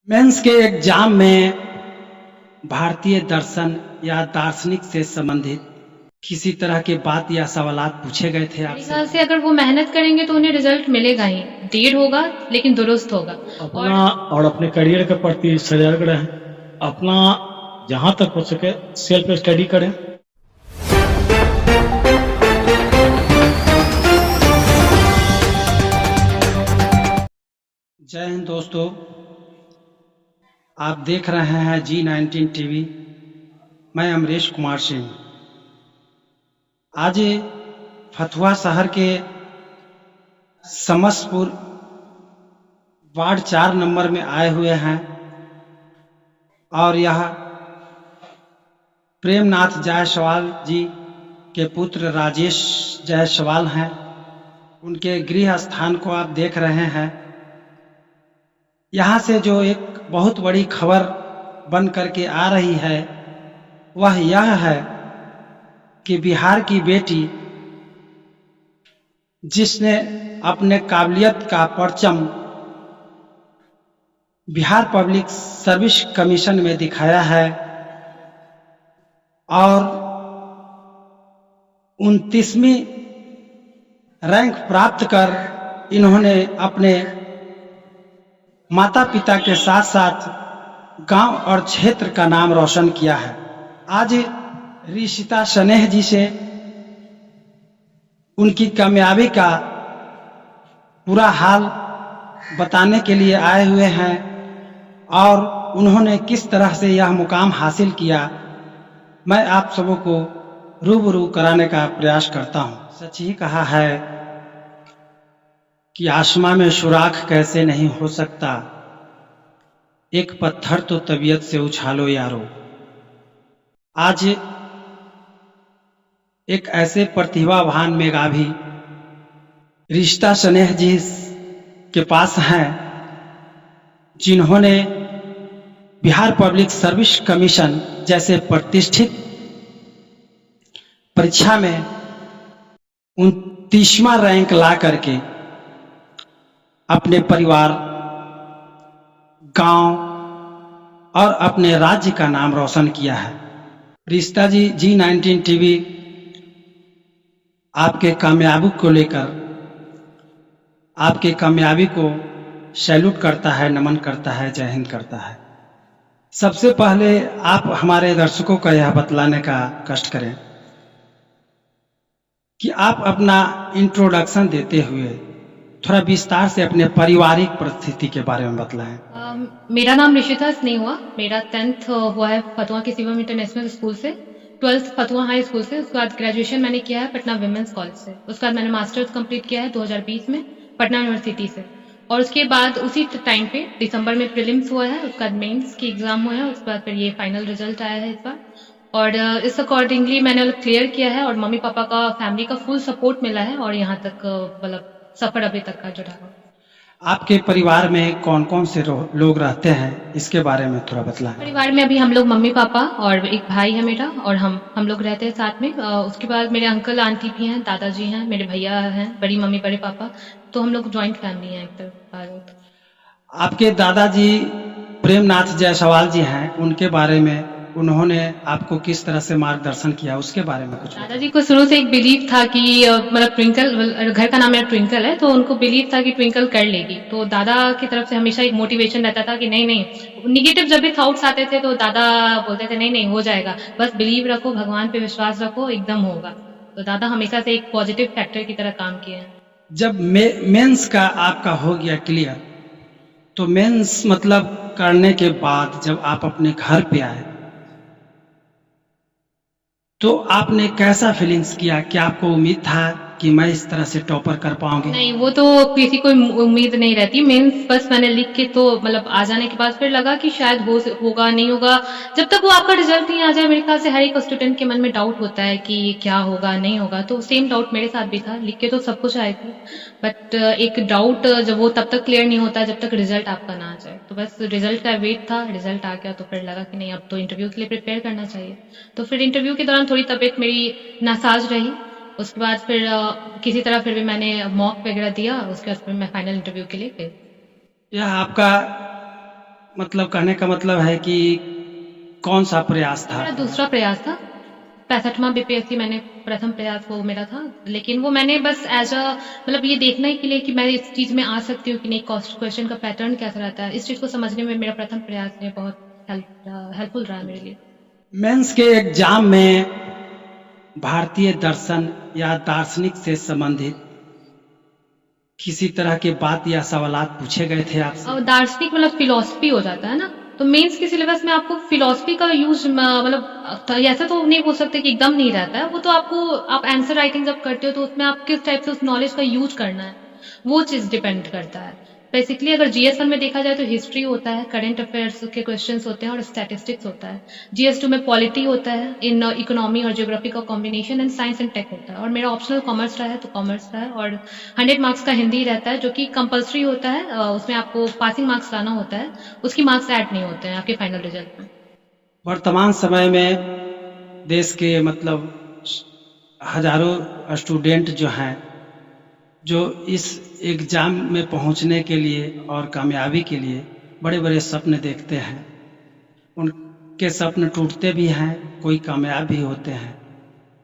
Mains के exam में भारतीय दर्शन या दार्शनिक से संबंधित किसी तरह के बात या सवालात पूछे गए थे मेरे आपसे। ख्याल से अगर वो मेहनत करेंगे तो उन्हें रिजल्ट मिलेगा ही। देर होगा लेकिन दुरुस्त होगा। अपना और अपने करियर के प्रति सजग रहें। अपना जहां तक हो सके सेल्फ स्टडी करें। जय हिंद दोस्तों, आप देख रहे हैं G19 टीवी। मैं अमरीश कुमार सिंह आज फतुहा शहर के समसपुर वार्ड 4 नंबर में आए हुए हैं और यह प्रेमनाथ जायसवाल जी के पुत्र राजेश जायसवाल हैं। उनके गृह स्थान को आप देख रहे हैं। यहाँ से जो एक बहुत बड़ी खबर बन करके आ रही है वह यह है कि बिहार की बेटी जिसने अपने काबिलियत का परचम बिहार पब्लिक सर्विस कमीशन में दिखाया है और 29वीं रैंक प्राप्त कर इन्होंने अपने माता पिता के साथ साथ गांव और क्षेत्र का नाम रोशन किया है। आज ऋषिता स्नेह जी से उनकी कामयाबी का पूरा हाल बताने के लिए आए हुए हैं और उन्होंने किस तरह से यह मुकाम हासिल किया, मैं आप सबों को रूबरू कराने का प्रयास करता हूं। सच ही कहा है कि आसमां में सुराख कैसे नहीं हो सकता, एक पत्थर तो तबीयत से उछालो यारो। आज एक ऐसे प्रतिभावान मेधावी ऋषिता स्नेह जी के पास हैं जिन्होंने बिहार पब्लिक सर्विस कमीशन जैसे प्रतिष्ठित परीक्षा में 29वां रैंक ला करके अपने परिवार, गांव और अपने राज्य का नाम रोशन किया है। ऋषिता जी, G19 टीवी आपके कामयाबी को लेकर, आपके कामयाबी को सैल्यूट करता है, नमन करता है, जय हिंद करता है। सबसे पहले आप हमारे दर्शकों का यह बतलाने का कष्ट करें कि आप अपना इंट्रोडक्शन देते हुए थोड़ा विस्तार से अपने पारिवारिक परिस्थिति के बारे में बतलाएं। मेरा नाम ऋषिता स्नेह हुआ। मेरा 10th हुआ है फतुहा के शिवम इंटरनेशनल स्कूल से, 12th फतुहा हाई स्कूल से। उसके बाद ग्रेजुएशन मैंने किया है पटना विमेंस कॉलेज से। उसके बाद मैंने मास्टर्स कंप्लीट किया है 2020 में पटना यूनिवर्सिटी से। और उसके बाद उसी टाइम पे दिसंबर में प्रीलिम्स हुआ है, उसके बाद मेंस की एग्जाम हुआ है, उसके बाद फिर ये फाइनल रिजल्ट आया है इस बार। और इस अकॉर्डिंगली मैंने क्लियर किया है और मम्मी पापा का, फैमिली का फुल सपोर्ट मिला है और यहाँ तक मतलब सफर अभी तक का जो रहा। आपके परिवार में कौन कौन से लोग रहते हैं, इसके बारे में थोड़ा बतलाएं। परिवार में अभी हम लोग मम्मी पापा और एक भाई है मेरा और हम लोग रहते हैं साथ में। उसके बाद मेरे अंकल आंटी भी हैं, दादाजी हैं, मेरे भैया हैं, बड़ी मम्मी बड़े पापा, तो हम लोग जॉइंट फैमिली हैं एक तरह। आपके दादाजी प्रेमनाथ जायसवाल जी हैं, उनके बारे में उन्होंने आपको किस तरह से मार्गदर्शन किया, उसके बारे में कुछ। दादाजी को शुरू से एक बिलीव था कि मतलब ट्विंकल, घर का नाम मेरा ट्विंकल है, तो उनको बिलीव था कि ट्विंकल कर लेगी। तो दादा की तरफ से हमेशा एक मोटिवेशन रहता था कि नहीं नहीं, निगेटिव जब भी थॉट्स आते थे तो दादा बोलते थे नहीं नहीं हो जाएगा, बस बिलीव रखो, भगवान पे विश्वास रखो, एकदम होगा। तो दादा हमेशा से एक पॉजिटिव फैक्टर की तरह काम किए हैं। जब मेंस का आपका हो गया क्लियर, तो मेंस मतलब करने के बाद जब आप अपने घर पे आए तो आपने कैसा फीलिंग्स किया? क्या आपको उम्मीद था कि मैं इस तरह से टॉपर कर पाऊंगी? नहीं, वो तो किसी को उम्मीद नहीं रहती। मेंस बस मैंने लिख के तो मतलब आ जाने के बाद फिर लगा कि शायद होगा नहीं होगा। जब तक वो आपका रिजल्ट नहीं आ जाए, मेरे ख्याल से हर एक स्टूडेंट के मन में डाउट होता है कि क्या होगा नहीं होगा। तो सेम डाउट मेरे साथ भी था। लिख के तो सब कुछ आए थे, बट एक डाउट जब वो तब तक क्लियर नहीं होता जब तक रिजल्ट आपका ना आ जाए। तो बस रिजल्ट का वेट था, रिजल्ट आ गया तो फिर लगा कि नहीं अब तो इंटरव्यू के लिए प्रिपेयर करना चाहिए। तो फिर इंटरव्यू के दौरान थोड़ी तबीयत मेरी नासाज रही। उसके बाद फिर किसी तरह फिर भी मैंने मॉक वगैरह दिया। उसके बाद फिर मैं फाइनल इंटरव्यू के लिए गई। यह आपका मतलब कहने का मतलब है कि कौन सा प्रयास था? मेरा दूसरा प्रयास था। 65वां बीपीएससी मैंने प्रथम प्रयास वो मेरा था, लेकिन वो मैंने बस एज अ मतलब ये देखने के लिए कि मैं इस चीज में आ सकती हूँ कि नहीं, कॉस्ट क्वेश्चन का पैटर्न कैसा रहता है, इस चीज को समझने में मेरा प्रथम प्रयास ने बहुत हेल्पफुल रहा मेरे लिए। मेंस के एग्जाम में भारतीय दर्शन या दार्शनिक से संबंधित किसी तरह के बात या सवालात पूछे गए थे आपसे? और दार्शनिक मतलब फिलोसफी हो जाता है ना, तो मेंस के सिलेबस में आपको फिलोसफी का यूज मतलब ऐसा तो नहीं बोल सकते कि एकदम नहीं रहता है, वो तो आपको आप आंसर राइटिंग जब करते हो तो उसमें आप किस टाइप से उस नॉलेज का यूज करना है वो चीज डिपेंड करता है। बेसिकली अगर जीएस 1 में देखा जाए तो हिस्ट्री होता है, करंट अफेयर्स के क्वेश्चंस होते हैं और स्टैटिस्टिक्स होता है। जीएस 2 में पॉलिटी होता है, इन इकोनॉमी और ज्योग्राफी का combination, and science and tech होता है। और मेरा ऑप्शनल कॉमर्स रहा है तो कॉमर्स रहा है, और 100 मार्क्स का हिंदी रहता है जो कि कंपलसरी होता है, उसमें आपको पासिंग मार्क्स लाना होता है, उसकी मार्क्स ऐड नहीं होते हैं आपके फाइनल रिजल्ट में। वर्तमान समय में देश के मतलब हजारों स्टूडेंट जो हैं, जो इस एग्ज़ाम में पहुंचने के लिए और कामयाबी के लिए बड़े बड़े सपने देखते हैं, उनके सपने टूटते भी हैं, कोई कामयाब भी होते हैं।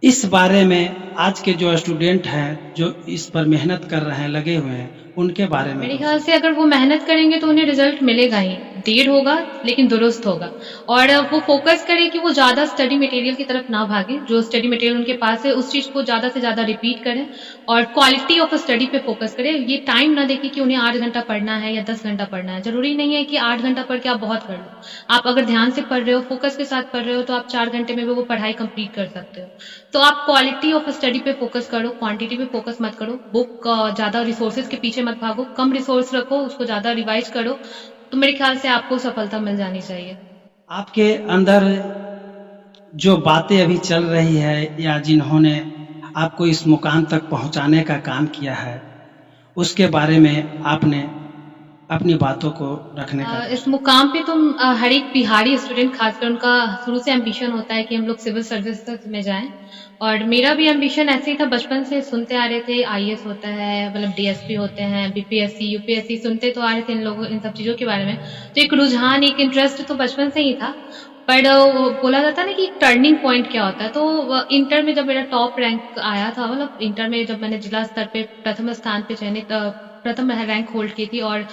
इस बारे में आज के जो स्टूडेंट हैं जो इस पर मेहनत कर रहे हैं, लगे हुए हैं, उनके बारे में मेरे ख्याल से अगर वो मेहनत करेंगे तो उन्हें रिजल्ट मिलेगा ही, देर होगा लेकिन दुरुस्त होगा। और वो फोकस करें कि वो ज्यादा स्टडी मटेरियल की तरफ ना भागे, जो स्टडी मटेरियल उनके पास है उस चीज को ज्यादा से ज्यादा रिपीट करें और क्वालिटी ऑफ स्टडी पे फोकस करें। ये टाइम ना देखें कि उन्हें 8 घंटा पढ़ना है या 10 घंटा पढ़ना है। जरूरी नहीं है कि 8 घंटा पढ़ के आप बहुत कर लो। आप अगर ध्यान से पढ़ रहे हो, फोकस के साथ पढ़ रहे हो, तो आप 4 घंटे में भी वो पढ़ाई कंप्लीट कर सकते हो। तो आप क्वालिटी ऑफ स्टडी पे फोकस करो, क्वांटिटी पे फोकस मत करो। बुक ज्यादा रिसोर्सेज के पीछे मत भागो, कम रिसोर्स रखो, उसको ज्यादा रिवाइज करो, तो मेरे ख्याल से आपको सफलता मिल जानी चाहिए। आपके अंदर जो बातें अभी चल रही है या जिन्होंने आपको इस मुकाम तक पहुंचाने का काम किया है, उसके बारे में आपने अपनी बातों को रखने का इस मुकाम पे तो हर एक बिहारी स्टूडेंट खासकर उनका शुरू से एम्बिशन होता है कि हम लोग सिविल सर्विस तक में जाएं, और मेरा भी एम्बिशन ऐसे ही था। बचपन से सुनते आ रहे थे आईएएस होता है, मतलब डीएसपी होते हैं, बीपीएससी यूपीएससी, सुनते तो आ रहे थे इन लोगों इन सब चीजों के बारे में। तो एक रुझान, एक इंटरेस्ट तो बचपन से ही था। पर बोला जाता है ना कि टर्निंग पॉइंट क्या होता है, तो इंटर में जब मेरा टॉप रैंक आया था, मतलब इंटर में जब मैंने जिला स्तर पे प्रथम स्थान पे चयनित प्रथम रैंक होल्ड की थी और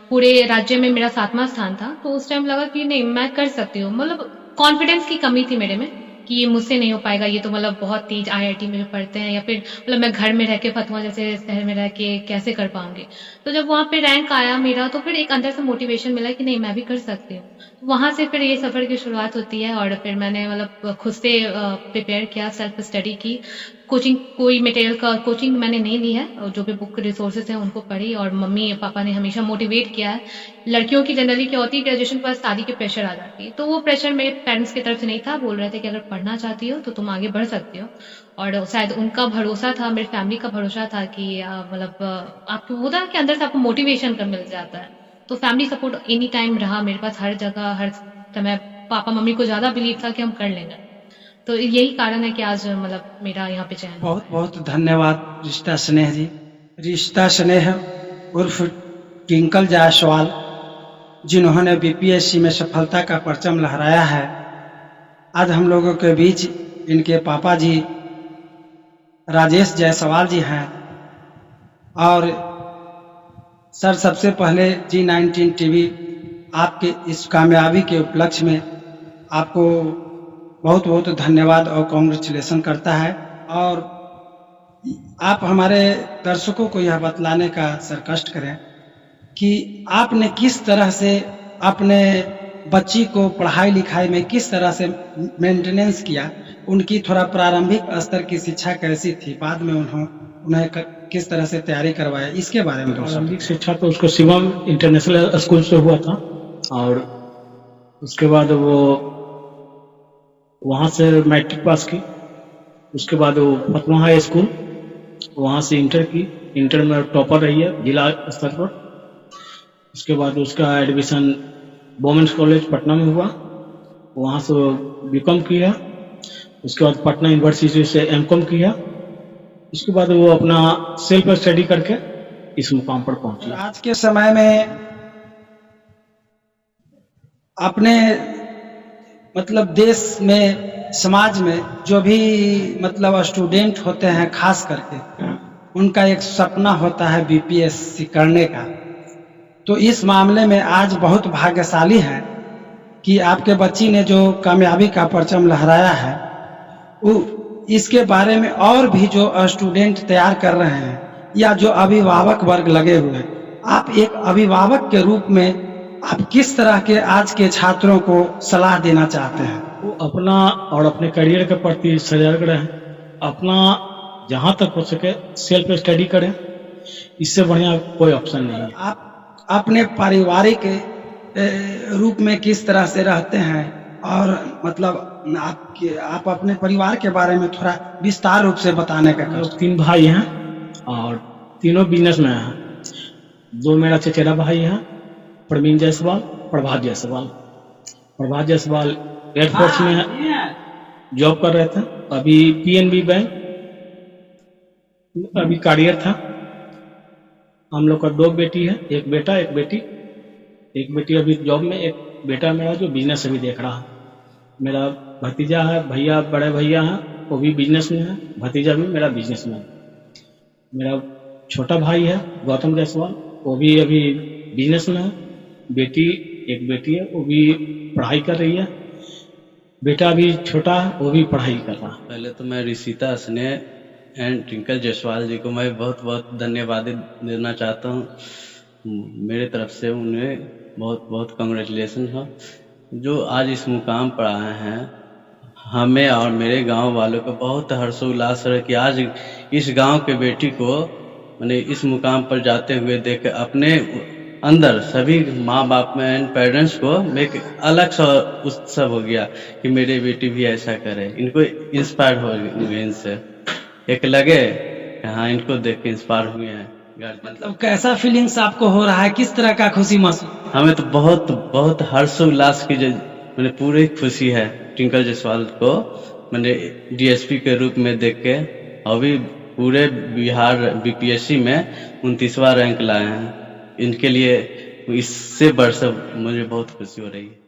पूरे राज्य में मेरा 7वां स्थान था, तो उस टाइम लगा कि नहीं मैं कर सकती हूँ। मतलब कॉन्फिडेंस की कमी थी मेरे में कि ये मुझसे नहीं हो पाएगा, ये तो मतलब बहुत तेज आईआईटी में पढ़ते हैं, या फिर मतलब मैं घर में रह के फतवा जैसे शहर में रह के कैसे कर पाऊंगी। तो जब वहाँ पे रैंक आया मेरा, तो फिर एक अंदर से मोटिवेशन मिला कि नहीं मैं भी कर सकती हूँ। वहां से फिर ये सफर की शुरुआत होती है, और फिर मैंने मतलब खुद से प्रिपेयर किया, सेल्फ स्टडी की। कोचिंग, कोई मटेरियल का कोचिंग मैंने नहीं ली है, और जो भी बुक रिसोर्सेज हैं उनको पढ़ी, और मम्मी पापा ने हमेशा मोटिवेट किया है। लड़कियों की जनरली क्या होती है, ग्रेजुएशन के बाद शादी के प्रेशर आ जाती है, तो वो प्रेशर मेरे पेरेंट्स की तरफ से नहीं था। बोल रहे थे कि अगर पढ़ना चाहती हो तो तुम आगे बढ़ सकती हो, और शायद उनका भरोसा था, मेरी फैमिली का भरोसा था कि मतलब आपको होता है कि अंदर से आपको मोटिवेशन कर मिल जाता है। तो फैमिली सपोर्ट एनी टाइम रहा मेरे पास, हर जगह हर समय। पापा मम्मी को ज्यादा बिलीव था कि हम कर लेंगे, तो यही कारण है कि आज मतलब मेरा यहाँ पे चयन। बहुत बहुत धन्यवाद रिश्ता स्नेह जी। रिश्ता स्नेह उर्फ ट्विंकल जायसवाल, जिन्होंने बीपीएससी में सफलता का परचम लहराया है, आज हम लोगों के बीच इनके पापा जी राजेश जायसवाल जी हैं। और सर, सबसे पहले G19 टीवी आपके इस कामयाबी के उपलक्ष्य में आपको बहुत बहुत धन्यवाद और कॉन्ग्रेचुलेसन करता है। और आप हमारे दर्शकों को यह बतलाने का सर कष्ट करें कि आपने किस तरह से अपने बच्ची को पढ़ाई लिखाई में किस तरह से मेंटेनेंस किया, उनकी थोड़ा प्रारंभिक स्तर की शिक्षा कैसी थी, बाद में उन्हें किस तरह से तैयारी करवाया, इसके बारे में। प्रारंभिक शिक्षा तो उसको शिवम इंटरनेशनल स्कूल से हुआ था, और उसके बाद वो वहाँ से मैट्रिक पास की। उसके बाद वो फतवा हाई स्कूल, वहाँ से इंटर की। इंटर में टॉपर रही है जिला स्तर पर। उसके बाद उसका एडमिशन वोमेंस कॉलेज पटना में हुआ, वहाँ से बीकॉम किया। उसके बाद पटना यूनिवर्सिटी से एमकॉम किया। उसके बाद वो अपना सेल्फ स्टडी करके इस मुकाम पर पहुंची। आज के समय में अपने मतलब देश में समाज में जो भी मतलब स्टूडेंट होते हैं खास करके उनका एक सपना होता है बीपीएससी करने का। तो इस मामले में आज बहुत भाग्यशाली है कि आपके बच्ची ने जो कामयाबी का परचम लहराया है इसके बारे में और भी जो स्टूडेंट तैयार कर रहे हैं या जो अभिभावक वर्ग लगे हुए हैं, आप एक अभिभावक के रूप में आप किस तरह के आज के छात्रों को सलाह देना चाहते हैं? वो अपना और अपने करियर के प्रति सजग रहें, अपना जहाँ तक हो सके सेल्फ स्टडी करें, इससे बढ़िया कोई ऑप्शन नहीं है। आप अपने पारिवारिक रूप में किस तरह से रहते हैं और मतलब आप अपने परिवार के बारे में थोड़ा विस्तार रूप से बताने का लोग 3 भाई हैं और तीनों बिजनेस में हैं। 2 मेरा चचेरा भाई है, प्रवीण जायसवाल, प्रभात जायसवाल। प्रभात जायसवाल एयरफोर्स में जॉब कर रहे थे, अभी पीएनबी बैंक अभी कार्यरत था। हम लोग का 2 बेटी है, एक बेटा एक बेटी। एक बेटी अभी जॉब में, एक बेटा मेरा जो बिजनेस अभी देख रहा है। मेरा भतीजा है, भैया बड़े भैया हैं, वो भी बिजनेस में है, भतीजा भी मेरा बिजनेस में है। मेरा छोटा भाई है गौतम जायसवाल, वो भी अभी बिजनेस में है। एक बेटी है, वो भी पढ़ाई कर रही है। बेटा भी छोटा है, वो भी पढ़ाई कर रहा है। पहले तो मैं ऋषिता स्नेह एंड ट्विंकल जायसवाल जी को मैं बहुत बहुत धन्यवाद देना चाहता हूँ। मेरे तरफ से उन्हें बहुत बहुत कांग्रेचुलेसन हो जो आज इस मुकाम पर आए हैं। हमें और मेरे गांव वालों को बहुत हर्षोल्लास है कि आज इस गांव के बेटी को मैंने इस मुकाम पर जाते हुए देख अपने अंदर सभी माँ बाप में एंड पेरेंट्स को एक अलग सा उत्सव हो गया कि मेरी बेटी भी ऐसा करे। इनको इंस्पायर हो गए, इनसे एक लगे हाँ इनको देख के इंस्पायर हुए हैं। मतलब कैसा फीलिंग्स आपको हो रहा है, किस तरह का खुशी महसूस? हमें तो बहुत बहुत हर्षोल्लास की मैंने पूरी खुशी है। ट्विंकल जायसवाल को मैंने डीएसपी के रूप में देख के अभी पूरे बिहार बीपीएससी में 29वां रैंक लाए हैं। इनके लिए इससे बढ़ मुझे बहुत खुशी हो रही है।